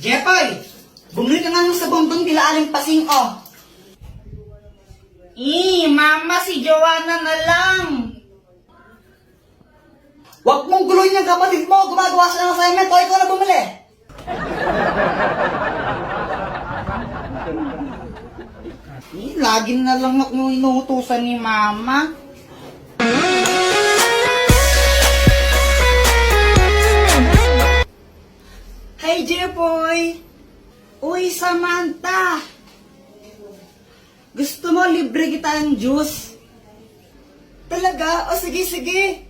Jepoy! Bumili ka nga ng sabon doon kila Aling Pasing, oh. Mama, si Joanna na lang. Huwag mong guluhin yung kapatid mo. Gumagawa siya ng assignment, o ikaw na bumili. Lagi na lang ako inuutusan ni Mama. Hey, Jepoy! Uy, Samantha! Gusto mo libre kita ng juice? Talaga? O sige, sige.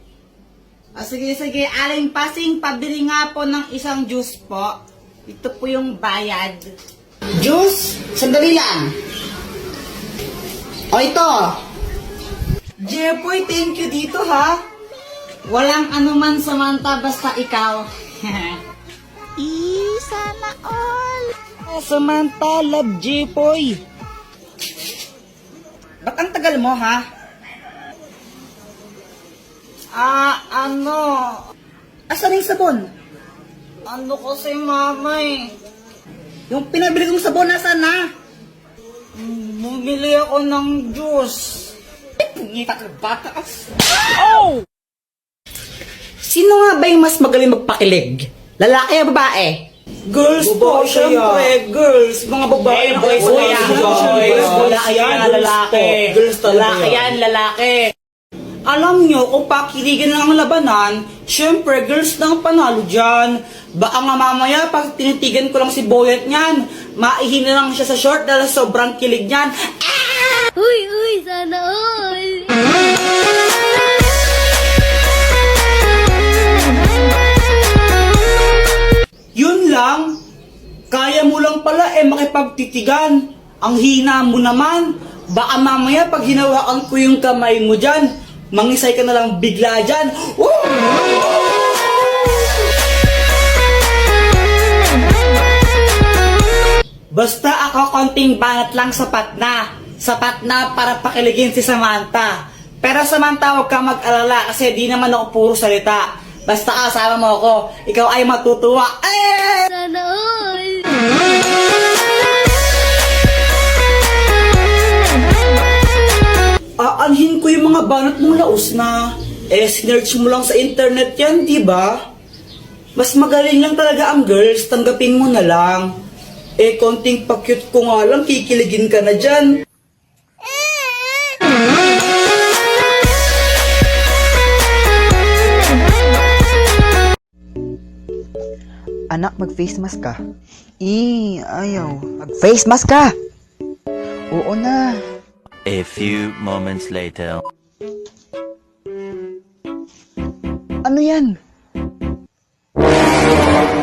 O sige, sige. Aling Pasing, pabili nga po ng isang juice po. Ito po yung bayad. Juice? Sandali lang. O ito. Jepoy, thank you dito ha. Walang anuman, Samantha, basta ikaw. Sana all. Samantha, love Jepoy. Ba't ang tagal mo, ha? Asan yung sabon? Ano kasi, Mama, eh? Yung pinabili kong sabon, nasaan na? Bumili ako ng juice. Pungita ka, bata. Oh! Sino nga ba yung mas magaling magpakilig? Lalaki o babae? Girls po, syempre, girls. Mga babae na boys kaya. Lalaki yan, lalaki. Girls talaga. Lalaki yan, lalaki. Alam nyo, kung pakiligan lang ang labanan, syempre, girls na ang panalo dyan. Baka nga mamaya, pag tinitigan ko lang si Boyet niyan, maihin na lang siya sa short dahil sobrang kilig niyan. Uy, sana all. Yun lang, kaya mo lang pala makipagtitigan. Ang hina mo naman, baka mamaya pag hinawakan ko yung kamay mo dyan, mangisay ka na lang bigla dyan. Basta ako konting banat lang sapat na. Sapat na para pakiligin si Samantha. Pero Samantha, huwag kang mag-alala kasi di naman ako puro salita. Basta kasama mo ako, ikaw ay matutuwa. Sana all. Aanhin ko yung mga banat mong laos na. Sinerch mo lang sa internet yan, di ba? Mas magaling lang talaga ang girls, tanggapin mo na lang. Konting pa-cute ko nga lang, kikiligin ka na dyan. Anak, mag-face mask ka. Ayaw. Mag-face mask ka! Oo na. A few moments later. Ano yan?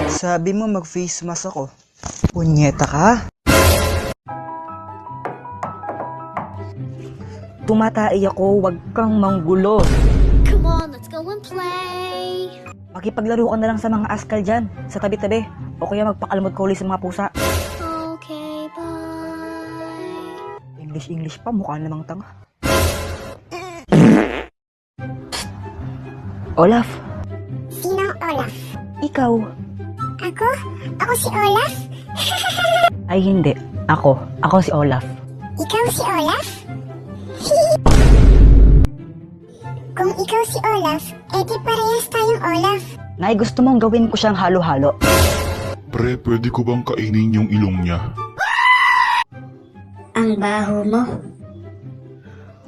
Sabi mo mag-face mask ako. Punyeta ka? Tumatai ako, wag kang manggulo. Come on, let's go and play. Makipaglaro ka na lang sa mga askal dyan, sa tabi-tabi. O kaya magpakalmod ka uli sa mga pusa. Okay, bye. English pa, mukha namang tanga. Olaf. Sinong Olaf? Ikaw. Ako? Ako si Olaf? Ay hindi, ako. Ako si Olaf. Ikaw si Olaf? Kung ikaw si Olaf, edi parehas tayong Olaf. Nay, gusto mong gawin ko siyang halo-halo? Pre, pwede ko bang kainin yung ilong niya? Ang baho mo.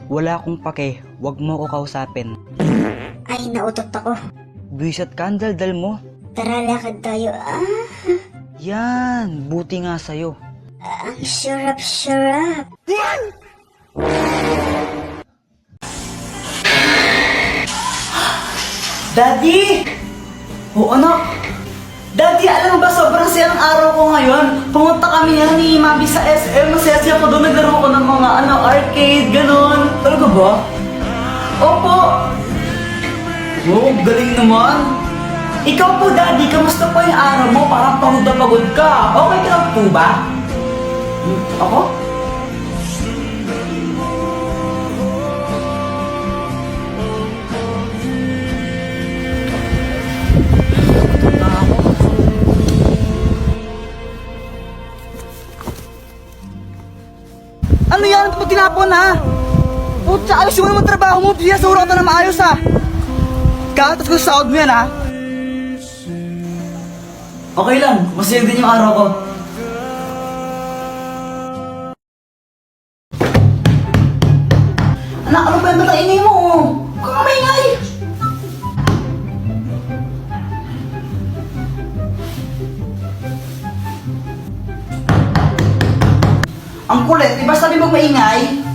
Wala akong pake, wag mo ko kausapin. Ay, nautot ako. Buwisat ka, ang daldal mo. Tara, lakad tayo. Yan, buti nga sa'yo. Sure up. Daddy! Oo, anak. Daddy, alam mo ba, sobrang sayang araw ko ngayon. Pumunta kami yan ni Mami sa SM. Masaya ako doon. Naglaro ko ng mga arcade, ganun. Talaga ba? Opo. Oh, galing naman. Ikaw po, Daddy, kamusta po yung araw mo? Parang pagod na pagod ka. Okay ka lang po ba? Ako? Ano yan? Ano tinapon ha? Putya, ayos mo naman trabaho mo. Sinasura ka na maayos ha. Gatas ko sa sahod mo yan ha. Okay lang, masayag din yung araw ko. Anak, ano ba yung matainay mo? Huwag kang maingay. Ang kulit, di ba sabi mo maingay?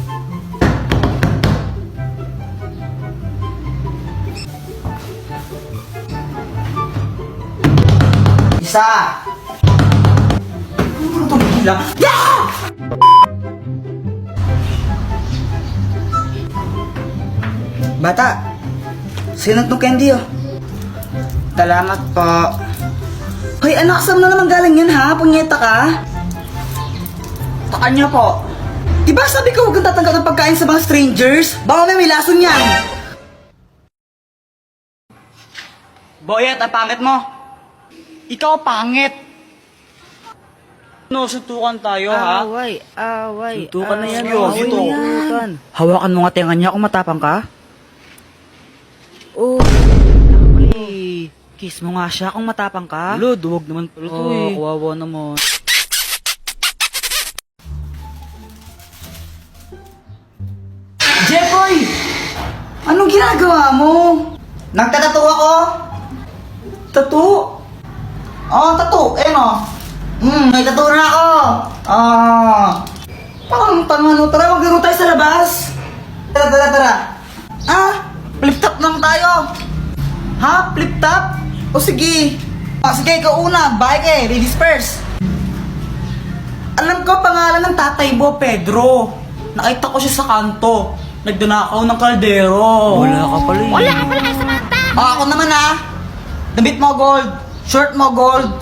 Isa! Ano ito bigla? Yeah! Bata, sino itong candy oh? Salamat po. Hoy anak, saan na naman galing yan ha? Punyeta ka? Sa kanya po. Diba sabi ko huwag kang tatanggap ng pagkain sa mga strangers? Baka may lason yan. Boyet, ang pangit mo. Ikaw pangit. No, suntukan tayo ha? Away. Suntukan na yan, away Ito. na yan. Hawakan mo nga tenga niya kung matapang ka. Oh, Uli. Kiss mo nga siya kung matapang ka. Lord, huwag naman pala to eh. Kawawa naman. Jeffoy! Anong ginagawa mo? Nagtatato ako? Tattoo? Oh, tattoo. Ayan o. May tattoo na ako. Parang tanga no. Tara, maglaro tayo sa labas. Tara. Flip top lang tayo. Ha? Flip top? O sige. Sige, ikaw una. Bike eh. Ladies first. Alam ko pangalan ng tatay mo, Pedro. Nakita ko siya sa kanto. Nagdunakaw ng kaldero. Wala ka pala eh. Wala ka pala Samantha! Ako naman ha. Damit mo gold. Shirt mo gold.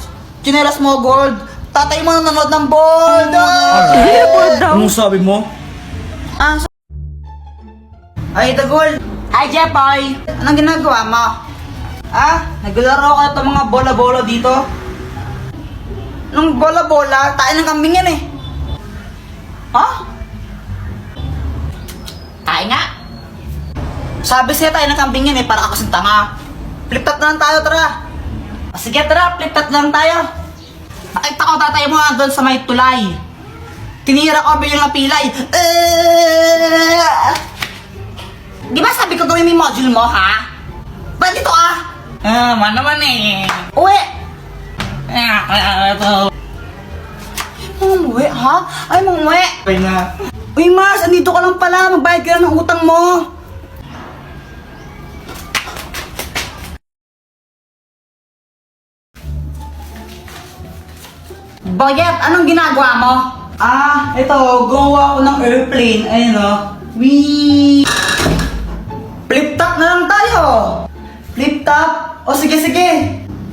Chinelas mo gold. Tatay mo nanonood ng bold. Anong sabi mo? Ay, the gold. Hi, Jepoy. Anong ginagawa mo? Naglalaro ka itong mga bola-bola dito? Nung bola-bola, tayo ng kambing yan eh. Tayo nga. Sabi siya tayo ng kambing yan eh, para ako sa tanga. Flip top na lang tayo, tara. Sige, tara, flip top na lang tayo. Nakita ko tatay mo doon sa may tulay. Tinira ko bilang pilay. Di ba sabi ko gawin mo yung module mo, ha? Ba't dito man naman eh. Uwi! Umuwi, ha? Ay, umuwi. Ay na. Uy, Mars, andito ka lang pala. Magbayad ka lang ng utang mo. Boyet, anong ginagawa mo? Ito, gumawa ko ng airplane. Ayun o. Wee! Flip top na lang tayo. Flip top. O sige.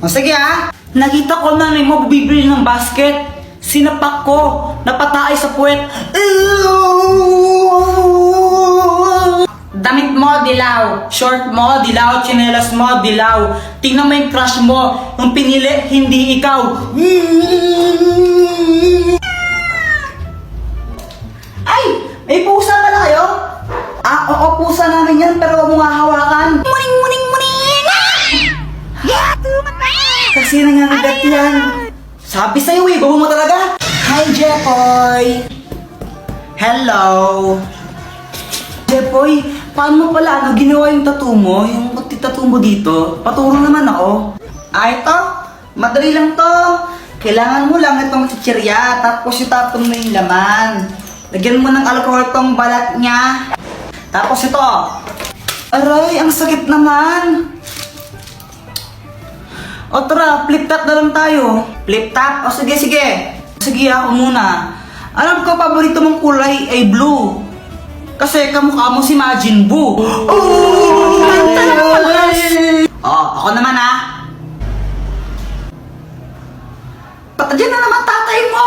O sige ha. Nakita ko na mo bibili ng basket. Sinapak ko. Napatay sa puwet. Damit mo, dilaw. Short mo, dilaw. Chinelas mo, dilaw. Tingnan mo yung crush mo. Yung pinili, hindi ikaw. Ay! May pusa pala kayo? Oo, pusa namin yan, pero huwag mo nga hawakan. Muning! Kasi nangangagat yan. Sabi sa'yo eh, babo mo talaga. Hi, Jepoy. Hello. Jepoy, paano mo pala ginawa yung tattoo mo? Yung tattoo mo dito? Paturo naman ako. Ito. Madali lang to. Kailangan mo lang itong chichirya, tapos itapon mo yung laman. Lagyan mo ng alcohol tong balat niya. Tapos ito. Aray, ang sakit naman. O tara, flip top na lang tayo. Flip top? O sige. Sige, ako muna. Alam ko, paborito mong kulay ay blue. Kasi kamukha mo si Majin Buu. Ako naman ha. Diyan na naman tatay mo.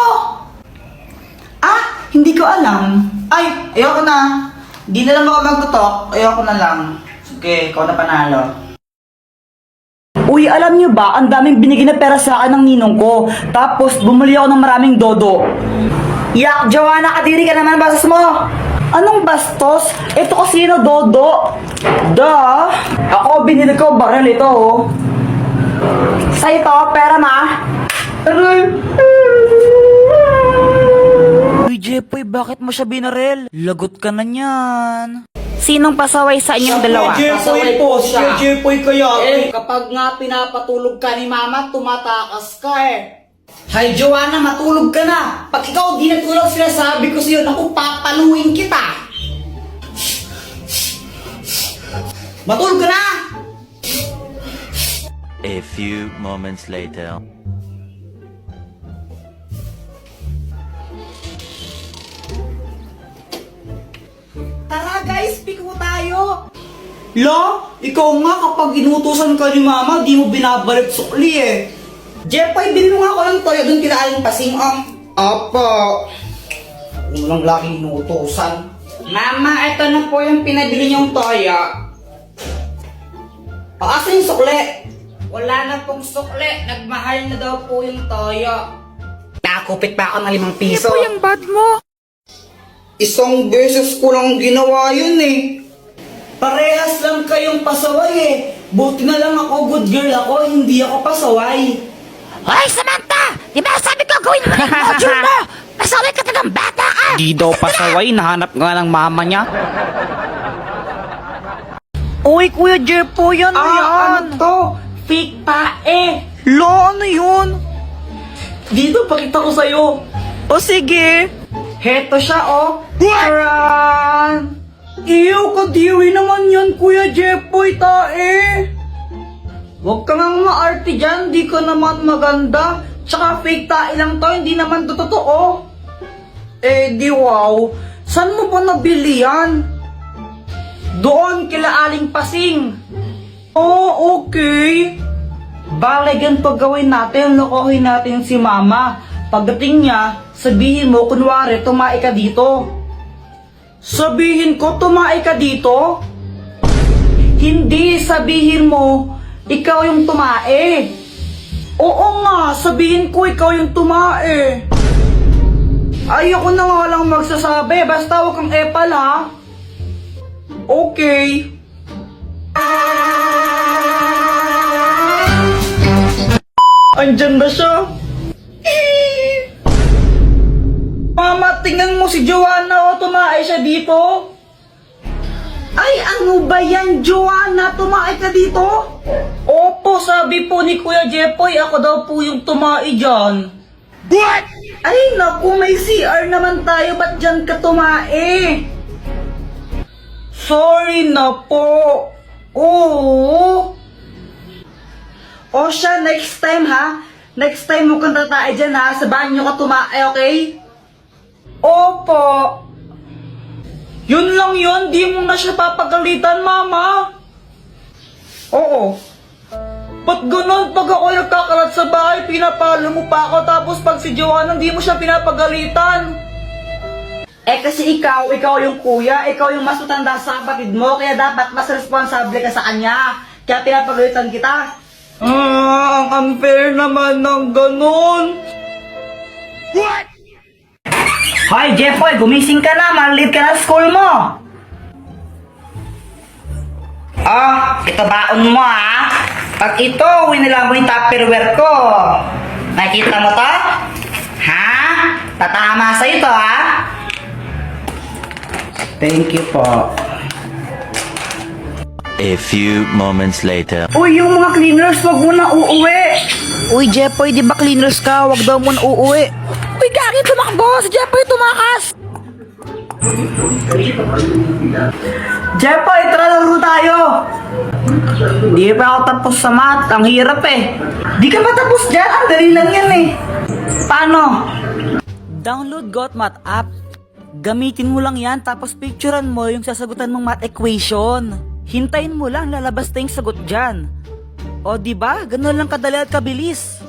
Hindi ko alam. Ay, ayoko na. Hindi na lang ako magtutok. Ayoko na lang. Sige, ikaw na panalo. Uy, alam niyo ba, ang daming binigay na pera sa akin ng ninong ko. Tapos, bumili ako ng maraming dodo. Yak, Joanna, kadiri ka naman, bastos mo. Anong bastos? Ito kasi na dodo. Da. Ako, binili ko baril ito, oh. Sa ito, pera ma. Uy, Jepoy, bakit mo siya binaril? Lagot ka na niyan. Sinong pasaway sa inyong dalawa? Jepoy po, siya Jepoy kaya. Kapag nga pinapatulog ka ni mama, tumatakas ka eh. Hay, Joanna, matulog ka na. Pag ikaw di natulog, sinasabi ko sa'yo, naku, papaluin kita. Matulog ka na! A few moments later. Tara guys, piko tayo! La, ikaw nga kapag inutusan ka ni mama, di mo binabalik sukli eh. Jepoy, bilhin mo nga ako ng toyo dun kila Aling Pasing, Opo. Walang laki inutusan. Mama, ito na po yung pinabili niyong toyo. Asan yung sukli? Wala na pong sukli. Nagmahal na daw po yung toyo. Nakakupit pa ako ng 5 piso. Ito yung bad mo. Isang beses ko lang ginawa yun eh. Parehas lang kayong pasaway eh. Buti na lang ako, good girl ako, hindi ako pasaway. Hoy, Samantha! Di ba sabi ko gawin mo na yung module mo? Pasaway ka ng bata ka! Di daw pasaway, nahanap nga ng mama niya. Uy, Kuya Jepo, yan yan. Ano to? Fake tae. Lo, ano yun? Dito, pakita ko sa'yo. O sige. Heto siya, oh. Taran! Iyo, kadiri naman yan, Kuya Jepoy, tae. Huwag ka nga maarte dyan, di ka naman maganda. Tsaka fake tae lang to, hindi naman to totoo. Eh, di wow. Saan mo ba nabili yan? Doon, kila Aling Pasing. Oh, okay. Bale, ganito gawin natin, lokohin natin si mama. Pagdating niya, sabihin mo, kunwari, tumae ka dito. Sabihin ko, tumae ka dito? Hindi, sabihin mo, ikaw yung tumae. Oo nga, sabihin ko, ikaw yung tumae. Ayoko na nga lang magsasabi, basta huwag kang epal ha. Okay. Andyan na siya. Mama, tingnan mo si Joanna, tumae siya dito. Ay, ano ba yan, Joanna? Tumae ka dito? Opo, sabi po ni Kuya Jepoy, ako daw po yung tumae dyan. What? Ay, naku, may CR naman tayo, ba't dyan ka tumae? Sorry na po. Oo. O siya, next time ha. Next time mo kang tatae dyan ha. Sa banyo ka tumae, okay? Opo. Yun lang yun, di mo na siya papagalitan, mama. Oo. Ba't ganun? Pag ako nagkakalat sa bahay, pinapalo mo pa ako, tapos pag si Joanna, di mo siya pinapagalitan. Eh kasi ikaw yung kuya, ikaw yung mas matanda sa kapatid mo, kaya dapat mas responsable ka sa kanya. Kaya pinapagalitan kita. Ang unfair naman ng ganun. What? Hoy, Jepoy, gumising ka na, malit ka na sa school mo. Ito baon mo ha. Pag ito, winila mo yung tupperware ko. Nakita mo to? Ha? Tatama sa ito ha? Thank you po. A few moments later. Uy, yung mga cleaners, wag mo na uuwi. Uy, Jepoy, di ba cleaners ka? Wag daw mo na uuwi. Uy, gagi, tumakbo! Si Jepoy tumakas! Jepoy, tara laro tayo. Di pa ako tapos sa math. Ang hirap eh. Di ka pa tapos dyan. Ang dali lang yan eh. Paano? Download GotMath app. Gamitin mo lang yan tapos picturean mo yung sasagutan mong math equation. Hintayin mo lang, lalabas na yung sagot dyan. O diba? Ganun lang kadali at kabilis.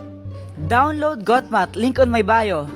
Download GotMath. Link on my bio.